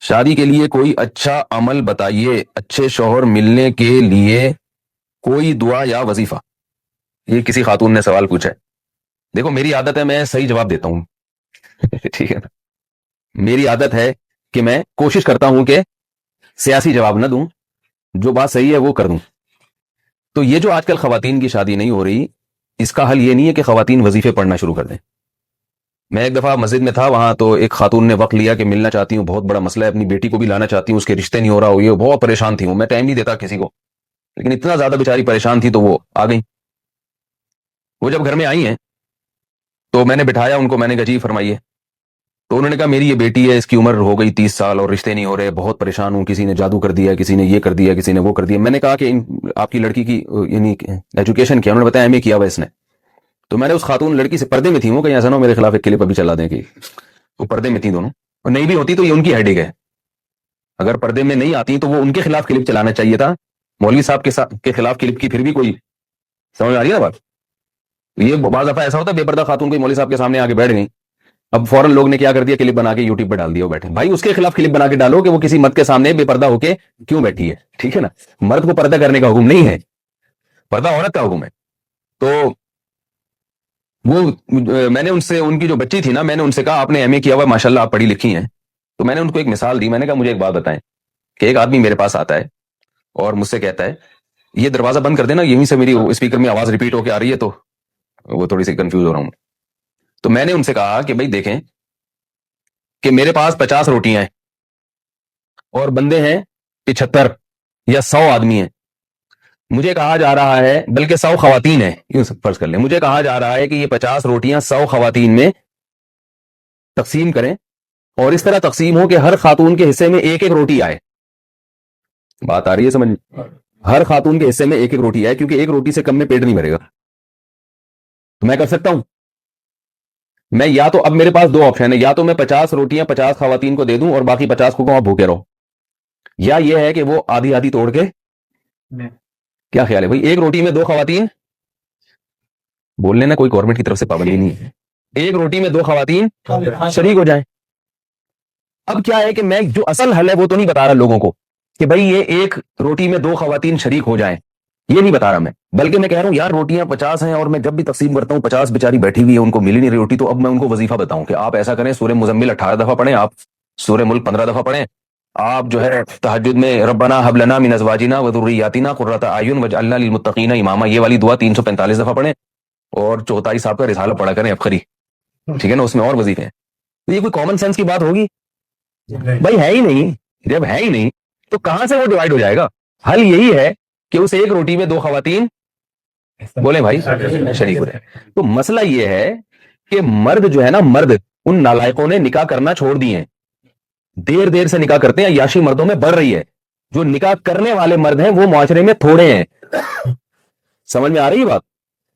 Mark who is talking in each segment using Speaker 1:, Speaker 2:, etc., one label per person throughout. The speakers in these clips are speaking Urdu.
Speaker 1: شادی کے لیے کوئی اچھا عمل بتائیے، اچھے شوہر ملنے کے لیے کوئی دعا یا وظیفہ. یہ کسی خاتون نے سوال پوچھا ہے. دیکھو میری عادت ہے میں صحیح جواب دیتا ہوں. ٹھیک ہے نا، میری عادت ہے کہ میں کوشش کرتا ہوں کہ سیاسی جواب نہ دوں، جو بات صحیح ہے وہ کر دوں. تو یہ جو آج کل خواتین کی شادی نہیں ہو رہی، اس کا حل یہ نہیں ہے کہ خواتین وظیفے پڑھنا شروع کر دیں. میں ایک دفعہ مسجد میں تھا، وہاں تو ایک خاتون نے وقت لیا کہ ملنا چاہتی ہوں، بہت بڑا مسئلہ ہے، اپنی بیٹی کو بھی لانا چاہتی ہوں، اس کے رشتے نہیں ہو رہا ہو، یہ بہت پریشان تھی. میں ٹائم نہیں دیتا کسی کو، لیکن اتنا زیادہ بیچاری پریشان تھی تو وہ آ گئی. وہ جب گھر میں آئی ہیں تو میں نے بٹھایا ان کو، میں نے کہا جی فرمائیے. تو انہوں نے کہا میری یہ بیٹی ہے، اس کی عمر ہو گئی 30 سال اور رشتے نہیں ہو رہے، بہت پریشان ہوں، کسی نے جادو کر دیا، کسی نے یہ کر دیا، کسی نے وہ کر دیا. میں نے کہا کہ آپ کی لڑکی کی یعنی ایجوکیشن کیا؟ انہوں نے بتایا ایم اے کیا ہوا اس نے. تو میں نے اس خاتون لڑکی سے، پردے میں تھی وہ، کہیں ایسا نہ ہو میرے خلاف ایک کلپ ابھی چلا دیں کہ وہ پردے میں تھی دونوں، اور نہیں بھی ہوتی تو یہ ان کی ہیڈک ہے. اگر پردے میں نہیں آتی تو وہ ان کے خلاف کلپ چلانا چاہیے تھا، مولوی صاحب کے خلاف کلپ کی پھر بھی کوئی سمجھ آ رہی ہے نا بات. یہ بعض دفعہ ایسا ہوتا ہے بے پردہ خاتون کوئی مولوی صاحب کے سامنے آ کے بیٹھ گئی، اب فوراً لوگ نے کیا کر دیا، کلپ بنا کے یوٹیوب پہ ڈال دیا، وہ بیٹھے. بھائی اس کے خلاف کلپ بنا کے ڈالو کہ وہ کسی مرد کے سامنے بے پردہ ہو کے کیوں بیٹھی ہے. ٹھیک ہے نا، مرد کو پردہ کرنے کا حکم نہیں ہے، پردہ عورت کا حکم ہے. تو وہ میں نے ان سے، ان کی جو بچی تھی نا، میں نے ان سے کہا آپ نے ایم اے کیا ہوا ہے، ماشاءاللہ آپ پڑھی لکھی ہیں. تو میں نے ان کو ایک مثال دی، میں نے کہا مجھے ایک بات بتائیں کہ ایک آدمی میرے پاس آتا ہے اور مجھ سے کہتا ہے یہ دروازہ بند کر دینا، یہیں سے میری اسپیکر میں آواز ریپیٹ ہو کے آ رہی ہے تو وہ تھوڑی سی کنفیوز ہو رہا ہوں. تو میں نے ان سے کہا کہ بھائی دیکھیں کہ میرے پاس 50 روٹیاں ہیں اور بندے ہیں 75 یا 100 آدمی ہیں. مجھے کہا جا رہا ہے، بلکہ 100 خواتین ہیں، یوں فرض کر لیں، مجھے کہا جا رہا ہے کہ یہ 50 روٹیاں 100 خواتین میں تقسیم کریں اور اس طرح تقسیم ہو کہ ہر خاتون کے حصے میں ایک ایک روٹی آئے. بات آ رہی ہے سمجھ؟ ہر خاتون کے حصے میں ایک ایک روٹی آئے، کیونکہ ایک روٹی سے کم میں پیٹ نہیں بھرے گا. تو میں کر سکتا ہوں، میں یا تو اب میرے پاس دو آپشن ہے، یا تو میں 50 روٹیاں 50 خواتین کو دے دوں اور باقی 50 کو کہوں آپ بھوکے رہو، یا یہ ہے کہ وہ آدھی آدھی توڑ کے. کیا خیال ہے بھائی؟ ایک روٹی میں 2 خواتین، بول لینا کوئی گورنمنٹ کی طرف سے پابندی نہیں ہے، ایک روٹی میں 2 خواتین شریک ہو جائیں. اب کیا ہے کہ میں جو اصل حل ہے وہ تو نہیں بتا رہا لوگوں کو کہ بھائی یہ ایک روٹی میں 2 خواتین شریک ہو جائیں، یہ نہیں بتا رہا میں، بلکہ میں کہہ رہا ہوں یار روٹیاں 50 ہیں اور میں جب بھی تقسیم کرتا ہوں 50 بیچاری بیٹھی ہوئی ہے، ان کو ملی نہیں رہی روٹی. تو اب میں ان کو وظیفہ بتاؤں کہ آپ ایسا کریں، سورہ مزمل 18 دفعہ پڑھیں، آپ سورہ ملک 15 دفعہ پڑھیں، آپ جو ہے تہجد میں ربنا ھب لنا من ازواجنا وذریاتنا قرۃ اعین واجعلنا للمتقین اماما، یہ والی دعا 345 دفعہ پڑھیں، اور چوتھائی صاحب کا رسالہ پڑھا کریں افخری. ٹھیک ہے نا، اس میں اور وظیفے ہیں. تو یہ کوئی کامن سینس کی بات ہوگی؟ بھائی ہے ہی نہیں. جب ہے ہی نہیں تو کہاں سے وہ ڈیوائیڈ ہو جائے گا؟ حل یہی ہے کہ اس ایک روٹی میں 2 خواتین بولیں بھائی شریک ہو جائے. تو مسئلہ یہ ہے کہ مرد جو ہے نا، مرد ان نالائقوں نے نکاح کرنا چھوڑ دیے ہیں، دیر دیر سے نکاح کرتے ہیں، عیاشی مردوں میں بڑھ رہی ہے. جو نکاح کرنے والے مرد ہیں وہ معاشرے میں تھوڑے ہیں. سمجھ میں آ رہی ہے بات؟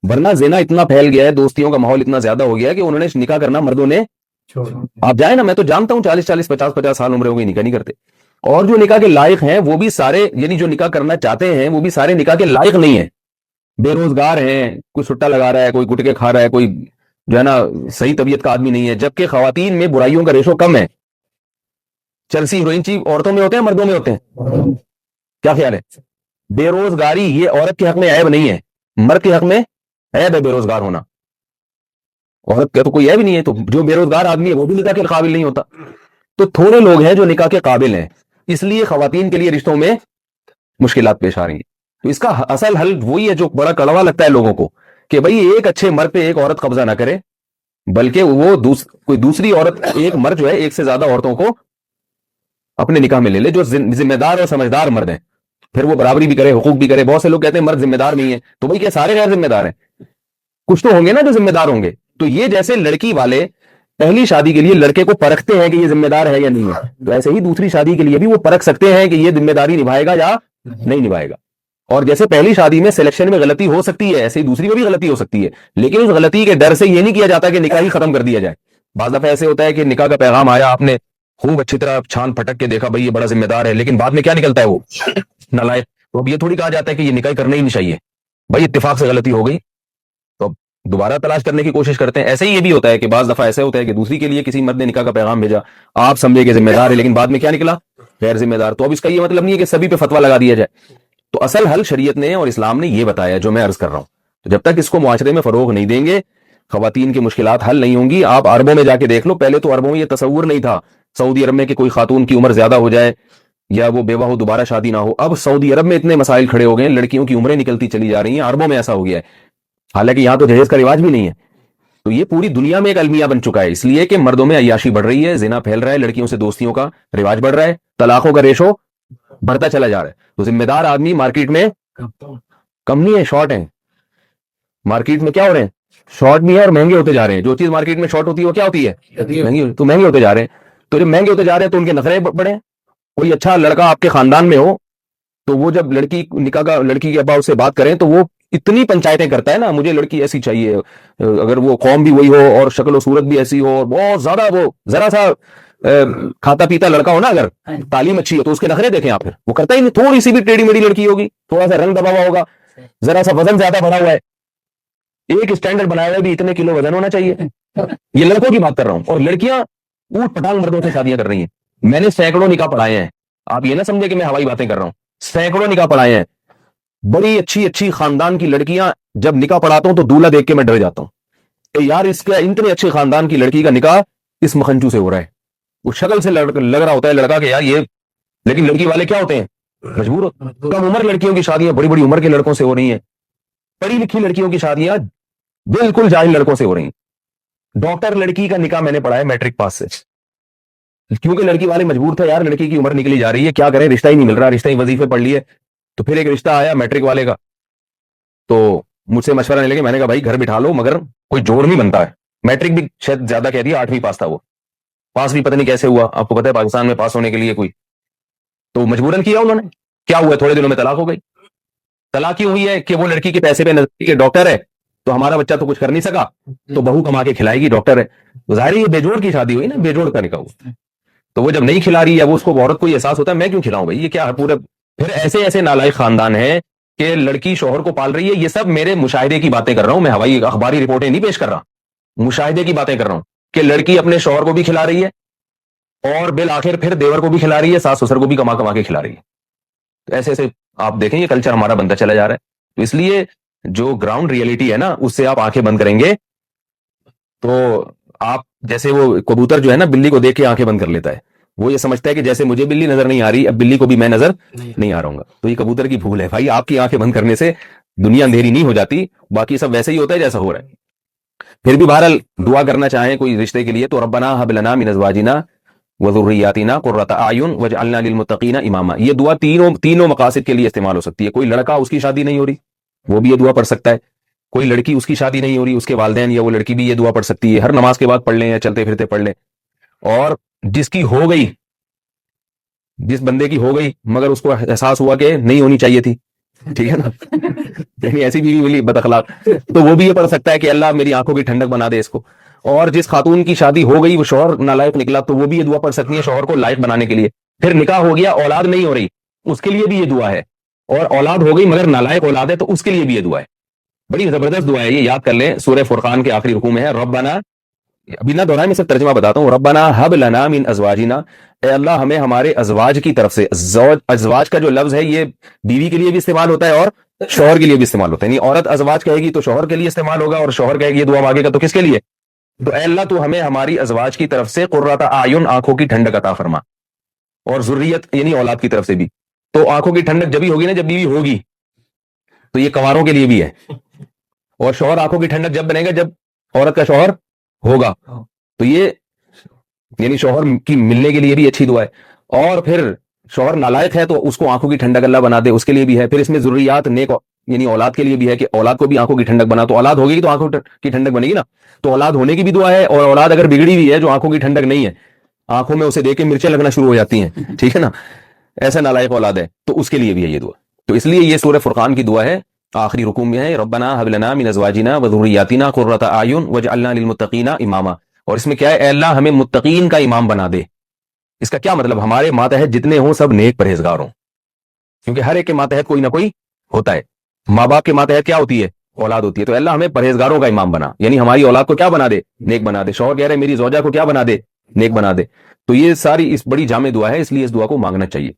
Speaker 1: ورنہ زنا اتنا پھیل گیا ہے، دوستیوں کا ماحول اتنا زیادہ ہو گیا کہ انہوں نے نکاح کرنا مردوں نے. آپ جائیں نا، میں تو جانتا ہوں 40 50 سال عمر ہو گئی نکاح نہیں کرتے. اور جو نکاح کے لائق ہیں وہ بھی سارے، یعنی جو نکاح کرنا چاہتے ہیں وہ بھی سارے نکاح کے لائق نہیں ہیں، بے روزگار ہیں، کوئی سٹا لگا رہا ہے، کوئی گٹکے کھا رہا ہے، کوئی جو ہے نا صحیح طبیعت کا آدمی نہیں ہے. جبکہ خواتین میں برائیوں کا ریشو کم ہے، چلسی ہیروئن چیف عورتوں میں ہوتے ہیں مردوں میں ہوتے ہیں؟ کیا خیال ہے؟ بے روزگاری یہ عورت کے حق میں عیب نہیں ہے، مرد کے حق میں عیب ہے بے روزگار ہونا. عورت کا تو کوئی عیب نہیں ہے، تو جو بے روزگار آدمی ہے وہ بھی نکاح کے قابل نہیں ہوتا. تو تھوڑے لوگ ہیں جو نکاح کے قابل ہیں، اس لیے خواتین کے لیے رشتوں میں مشکلات پیش آ رہی ہیں. تو اس کا اصل حل وہی ہے جو بڑا کڑوا لگتا ہے لوگوں کو، کہ بھئی ایک اچھے مرد پہ ایک عورت قبضہ نہ کرے، بلکہ وہ کوئی دوسری عورت، ایک مرد جو ہے ایک سے زیادہ عورتوں کو اپنے نکاح میں لے لے، جو ذمہ دار اور سمجھدار مرد ہیں، پھر وہ برابری بھی کرے، حقوق بھی کرے. بہت سے لوگ کہتے ہیں مرد ذمہ دار نہیں ہے، تو بھئی کیا سارے غیر ذمہ دار ہیں؟ کچھ تو ہوں گے نا جو ذمہ دار ہوں گے. تو یہ جیسے لڑکی والے پہلی شادی کے لیے لڑکے کو پرکھتے ہیں کہ یہ ذمہ دار ہے یا نہیں ہے، تو ایسے ہی دوسری شادی کے لیے بھی وہ پرکھ سکتے ہیں کہ یہ ذمہ داری نبھائے گا یا نہیں نبھائے گا. اور جیسے پہلی شادی میں سلیکشن میں غلطی ہو سکتی ہے، ایسے ہی دوسری میں بھی غلطی ہو سکتی ہے، لیکن اس غلطی کے ڈر سے یہ نہیں کیا جاتا کہ نکاح ہی ختم کر دیا جائے. بعض دفعہ ایسے ہوتا ہے کہ نکاح کا پیغام آیا، آپ نے خوب اچھی طرح چھان پھٹک کے دیکھا بھائی یہ بڑا ذمہ دار ہے، لیکن بعد میں کیا نکلتا ہے وہ نالائق. تو اب یہ تھوڑی کہا جاتا ہے کہ یہ نکاح کرنا ہی نہیں چاہیے، بھائی اتفاق سے غلطی ہو گئی تو دوبارہ تلاش کرنے کی کوشش کرتے ہیں. ایسے ہی یہ بھی ہوتا ہے کہ بعض دفعہ ایسا ہوتا ہے کہ دوسری کے لیے کسی مرد نے نکاح کا پیغام بھیجا, آپ سمجھے کہ ذمہ دار ہے, لیکن بعد میں کیا نکلا, غیر ذمہ دار. تو اب اس کا یہ مطلب نہیں ہے کہ سبھی پہ فتویٰ لگا دیا جائے. تو اصل حل شریعت نے اور اسلام نے یہ بتایا جو میں عرض کر رہا ہوں. تو جب تک اس کو معاشرے میں فروغ نہیں دیں گے, خواتین کی مشکلات حل نہیں ہوں گی. آپ عربوں میں جا کے دیکھ لو, پہلے تو عربوں میں یہ تصور نہیں تھا سعودی عرب میں کہ کوئی خاتون کی عمر زیادہ ہو جائے یا وہ بیوہ ہو دوبارہ شادی نہ ہو. اب سعودی عرب میں اتنے مسائل کھڑے ہو گئے ہیں, لڑکیوں کی عمریں نکلتی چلی جا رہی ہیں. عربوں میں ایسا ہو گیا ہے, حالانکہ یہاں تو جہیز کا رواج بھی نہیں ہے. تو یہ پوری دنیا میں ایک المیہ بن چکا ہے, اس لیے کہ مردوں میں عیاشی بڑھ رہی ہے, زنا پھیل رہا ہے, لڑکیوں سے دوستیوں کا رواج بڑھ رہا ہے, طلاقوں کا ریشو بڑھتا چلا جا رہا ہے. تو ذمہ دار آدمی مارکیٹ میں کم نہیں ہے, شارٹ ہیں. مارکیٹ میں کیا ہو رہے ہیں, شارٹ بھی ہے اور مہنگے ہوتے جا رہے ہیں. جو چیز مارکیٹ میں شارٹ ہوتی ہے وہ کیا ہوتی ہے, مہنگی. تو مہنگے ہوتے جا رہے ہیں. تو جب مہنگے ہوتے جا رہے ہیں تو ان کے نخرے بڑھے. کوئی اچھا لڑکا آپ کے خاندان میں ہو تو وہ جب لڑکی نکاح کا لڑکی کے ابا اس سے بات کریں تو وہ اتنی پنچایتیں کرتا ہے نا, مجھے لڑکی ایسی چاہیے, اگر وہ قوم بھی وہی ہو اور شکل و صورت بھی ایسی ہو اور بہت زیادہ وہ ذرا سا کھاتا پیتا لڑکا ہو نا, اگر تعلیم اچھی ہو تو اس کے نخرے دیکھیں آپ. پھر وہ کرتا ہی نہیں. تھوڑی سی بھی ٹیڑھی میڑھی لڑکی ہوگی, تھوڑا سا رنگ دبا ہوا ہوگا, ذرا سا وزن زیادہ بڑھا ہوا ہے, ایک اسٹینڈرڈ بنایا ہوا بھی اتنے کلو وزن ہونا چاہیے. یہ لڑکوں کی بات کر رہا ہوں. اور لڑکیاں اوٹ پٹانگ مردوں سے شادیاں کر رہی ہیں. میں نے سینکڑوں نکاح پڑھائے ہیں, آپ یہ نہ سمجھے کہ میں ہوائی باتیں کر رہا ہوں. سینکڑوں نکاح پڑھائے ہیں. بڑی اچھی اچھی خاندان کی لڑکیاں, جب نکاح پڑھاتا ہوں تو دولہا دیکھ کے میں ڈر جاتا ہوں کہ یار اس کا اتنے اچھے خاندان کی لڑکی کا نکاح اس مکھنچو سے ہو رہا ہے. وہ شکل سے لگ رہا ہوتا ہے لڑکا کہ یار یہ, لیکن لڑکی والے کیا ہوتے ہیں, مجبور ہوتے ہیں. کم عمر لڑکیوں کی شادیاں بڑی بڑی عمر کے لڑکوں سے ہو رہی ہیں. پڑھی لکھی لڑکیوں کی شادیاں بالکل جاہل لڑکوں سے ہو رہی ہیں. ڈاکٹر لڑکی کا نکاح میں نے پڑھا ہے میٹرک پاس سے, کیونکہ لڑکی والے مجبور تھے, یار لڑکی کی عمر نکلی جا رہی ہے, کیا کریں, رشتہ ہی نہیں مل رہا, رشتہ ہی وظیفے پڑھ لیے. تو پھر ایک رشتہ آیا میٹرک والے کا, تو مجھ سے مشورہ نہیں لگے. میں نے کہا بھائی گھر بٹھا لو, مگر کوئی جوڑ نہیں بنتا ہے. میٹرک بھی شاید زیادہ کہہ دیا, 8ویں پاس تھا وہ, پاس بھی پتہ نہیں کیسے ہوا. آپ کو پتہ ہے پاکستان میں پاس ہونے کے لیے کوئی, تو مجبوراً کیا انہوں نے. کیا ہوا, تھوڑے دنوں میں طلاق ہو گئی. طلاق کیوں ہوئی ہے کہ وہ لڑکی کے پیسے پہ نزدیک ڈاکٹر ہے, تو ہمارا بچہ تو کچھ کر نہیں سکا, تو بہو کما کے کھلائے گی, ڈاکٹر ہے. ظاہر ہے یہ بے جوڑ کی شادی ہوئی نا, بے جوڑ کا نکاح ہوا. تو وہ جب نہیں کھلا رہی ہے, وہ اس کو عورت کو یہ احساس ہوتا ہے میں کیوں کھلاؤں بھائی, یہ کیا ہے پورے. پھر ایسے ایسے نالائق خاندان ہیں کہ لڑکی شوہر کو پال رہی ہے. یہ سب میرے مشاہدے کی باتیں کر رہا ہوں میں, ہوائی اخباری رپورٹیں نہیں پیش کر رہا, مشاہدے کی باتیں کر رہا ہوں کہ لڑکی اپنے شوہر کو بھی کھلا رہی ہے اور بالآخر پھر دیور کو بھی کھلا رہی ہے, ساس سسر کو بھی کما کما کے کھلا رہی ہے. تو ایسے ایسے آپ دیکھیں یہ کلچر ہمارا بنتا چلا جا رہا ہے. تو اس لیے جو گراؤنڈ ریئلٹی ہے نا, اس سے آپ آنکھیں بند کریں گے تو آپ, جیسے وہ کبوتر جو ہے نا بلی کو دیکھ کے آنکھیں بند کر لیتا ہے, وہ یہ سمجھتا ہے کہ جیسے مجھے بلی نظر نہیں آ رہی, اب بلی کو بھی میں نظر نہیں آ رہا ہوں گا. تو یہ کبوتر کی بھول ہے بھائی, آپ کی آنکھیں بند کرنے سے دنیا اندھیری نہیں ہو جاتی, باقی سب ویسے ہی ہوتا ہے جیسا ہو رہا ہے. پھر بھی بہرحال دعا کرنا چاہیں کوئی رشتے کے لیے تو ربنا هب لنا من ازواجنا وذریاتنا قرۃ اعین واجعلنا للمتقین اماما. یہ دعا تینوں مقاصد کے لیے استعمال ہو سکتی ہے. کوئی لڑکا اس کی شادی نہیں ہو رہی, وہ بھی یہ دعا پڑھ سکتا ہے. کوئی لڑکی اس کی شادی نہیں ہو رہی, اس کے والدین یا وہ لڑکی بھی یہ دعا پڑھ سکتی ہے. ہر نماز کے بعد پڑھ لیں یا چلتے پھرتے پڑھ لیں. اور جس کی ہو گئی, جس بندے کی ہو گئی مگر اس کو احساس ہوا کہ نہیں ہونی چاہیے تھی, ٹھیک ہے نا, یعنی ایسی بیوی ملی بد اخلاق, تو وہ بھی یہ پڑھ سکتا ہے کہ اللہ میری آنکھوں کی ٹھنڈک بنا دے اس کو. اور جس خاتون کی شادی ہو گئی وہ شوہر نالائق نکلا, تو وہ بھی یہ دعا پڑھ سکتی ہے شوہر کو لائق بنانے کے لیے. پھر نکاح ہو گیا, اولاد نہیں ہو رہی, اس کے لیے بھی یہ دعا ہے. اور اولاد ہو گئی مگر نالائق اولاد ہے, تو اس کے لیے بھی یہ دعا ہے. بڑی زبردست دعا ہے, یہ یاد کر لیں. سورہ فرقان کے آخری رکوع میں ہے, ربنا, ابھی نہ دہرائیں, میں صرف ترجمہ بتاتا ہوں. ربنا هب لنا من ازواجنا, اے اللہ ہمیں ہمارے ازواج کی طرف سے. ازواج کا جو لفظ ہے یہ بیوی کے لیے بھی استعمال ہوتا ہے اور شوہر کے لیے بھی استعمال ہوتا ہے. یعنی عورت ازواج کہے گی تو شوہر کے لیے استعمال ہوگا, اور شوہر کہے گی یہ دعا مانگے گا تو کس کے لیے. تو اے اللہ تو ہمیں ہماری ازواج کی طرف سے قرۃ اعین, آنکھوں کی ٹھنڈک عطا فرما, اور ذریت یعنی اولاد کی طرف سے بھی. تو آنکھوں کی ٹھنڈک جبھی ہوگی نا جب بیوی ہوگی, تو یہ کنواروں کے لیے بھی ہے. اور شوہر آنکھوں کی ٹھنڈک جب بنے گا جب عورت کا شوہر ہوگا. تو یہ یعنی شوہر کی ملنے کے لیے بھی اچھی دعا ہے. اور پھر شوہر نالائق ہے تو اس کو آنکھوں کی ٹھنڈک اللہ بنا دے, اس کے لیے بھی ہے. پھر اس میں ضروریات نیک یعنی اولاد کے لیے بھی ہے کہ اولاد کو بھی آنکھوں کی ٹھنڈک بنا. تو اولاد ہوگی تو آنکھوں کی ٹھنڈک بنے گی نا, تو اولاد ہونے کی بھی دعا ہے. اور اولاد اگر بگڑی ہوئی ہے جو آنکھوں کی ٹھنڈک نہیں ہے, آنکھوں میں اسے دیکھ کے مرچیں لگنا شروع ہو جاتی ہیں, ٹھیک ہے نا, ایسا نالائق اولاد ہے, تو اس کے لیے بھی ہے یہ دعا. تو اس لیے یہ سورہ فرقان کی دعا ہے, آخری رکوع میں ہے, ربنا هب لنا من ازواجنا وذریاتنا قرۃ اعین واجعلنا للمتقین اماما. اور اس میں کیا ہے, اے اللہ ہمیں متقین کا امام بنا دے. اس کا کیا مطلب, ہمارے ماتحت جتنے ہوں سب نیک پرہیزگار ہوں, کیونکہ ہر ایک کے ماتحت کوئی نہ کوئی ہوتا ہے. ماں باپ کے ماتحت کیا ہوتی ہے, اولاد ہوتی ہے. تو اللہ ہمیں پرہیزگاروں کا امام بنا, یعنی ہماری اولاد کو کیا بنا دے, نیک بنا دے. شوہر کہہ رہے میری زوجہ کو کیا بنا دے, نیک بنا دے. تو یہ ساری اس بڑی جامع دعا ہے, اس لیے اس دعا کو مانگنا چاہیے.